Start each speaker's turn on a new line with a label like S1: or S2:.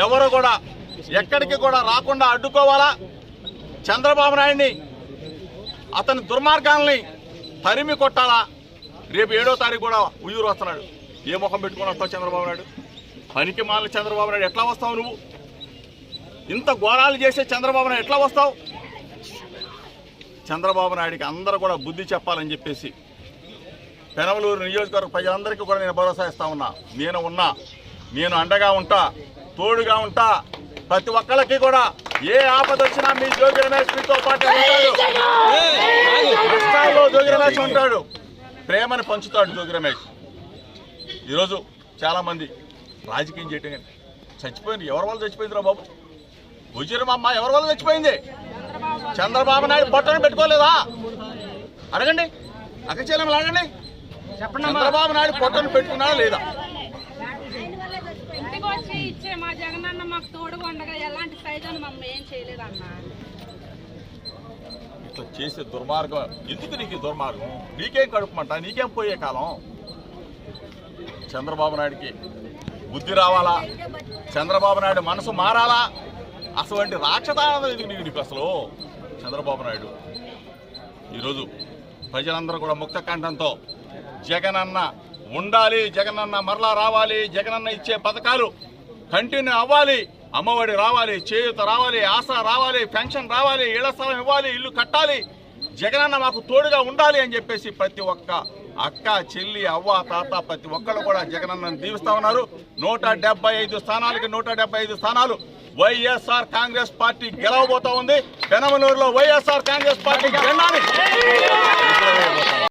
S1: ఎవరు కూడా ఎక్కడికి కూడా రాకుండా అడ్డుకోవాలా. చంద్రబాబు నాయుడిని అతని దుర్మార్గాల్ని తరిమి కొట్టాలా. రేపు 7వ తారీఖు కూడా ఉయ్యూరు వస్తున్నాడు. ఏ ముఖం పెట్టుకుని వస్తావు చంద్రబాబు నాయుడు? పనికి మాలిన చంద్రబాబు నాయుడు ఎట్లా వస్తావు? నువ్వు ఇంత ఘోరాలు చేసే చంద్రబాబు నాయుడు ఎట్లా వస్తావు? చంద్రబాబు నాయుడికి అందరూ కూడా బుద్ధి చెప్పాలని చెప్పేసి పెనమలూరు నియోజకవర్గ ప్రజలందరికీ కూడా నేను భరోసా ఇస్తా ఉన్నా. నేను అండగా ఉంటా, తోడుగా ఉంటా. ప్రతి ఒక్కళ్ళకి కూడా ఏ ఆపద వచ్చినా మీ జోగి రమేష్ మీతో పాటు ఉంటాడు. కష్టాల్లో జోగి రమేష్ ఉంటాడు. ప్రేమని పంచుతాడు జోగి రమేష్. ఈరోజు చాలామంది రాజకీయం చేయటం చచ్చిపోయింది. ఎవరి వల్ల చచ్చిపోయిందిరా బాబు? గుజరమమ్మ ఎవరి వల్ల చచ్చిపోయింది? చంద్రబాబు నాయుడు పొట్టను పెట్టుకోలేదా? అడగండి, అక్కచెల్లెమ్మలు అడగండి. చంద్రబాబు నాయుడు పొట్టను పెట్టుకున్నాడా లేదా?
S2: ఇంటికి వచ్చి ఇచ్చే మా జగనన్న మాకు తోడుగా ఉండగా ఎలాంటి సైజును మమ్మల్ని ఏం చేయలేదన్నా.
S1: ఇట్లా చేసే దుర్మార్గం ఎందుకు? నీకు దుర్మార్గం నీకేం కడుపుమంట? నీకేం పోయే కాలం? చంద్రబాబు నాయుడికి బుద్ధి రావాలా. చంద్రబాబు నాయుడు మనసు మారాలా. అటువంటి రాక్షసానం ఎందుకు నీకు అసలు? చంద్రబాబు నాయుడు ఈరోజు ప్రజలందరూ కూడా ముక్త కంఠంతో జగనన్న ఉండాలి, జగనన్న మరలా రావాలి, జగనన్న ఇచ్చే పథకాలు కంటిన్యూ అవ్వాలి, అమ్మఒడి రావాలి, చేయూత రావాలి, ఆసరా రావాలి, పెన్షన్ రావాలి, ఇళ్ల స్థలం ఇవ్వాలి, ఇల్లు కట్టాలి, జగనన్న మాకు తోడుగా ఉండాలి అని చెప్పేసి ప్రతి ఒక్క అక్క, చెల్లి, అవ్వ, తాత ప్రతి ఒక్కళ్ళు కూడా జగనన్నను దీవిస్తా ఉన్నారు. 175 స్థానాలకి 175 స్థానాలు వైఎస్ఆర్ కాంగ్రెస్ పార్టీ గెలవబోతా ఉంది. పెనమలూరులో వైఎస్ఆర్ కాంగ్రెస్ పార్టీ జెండాని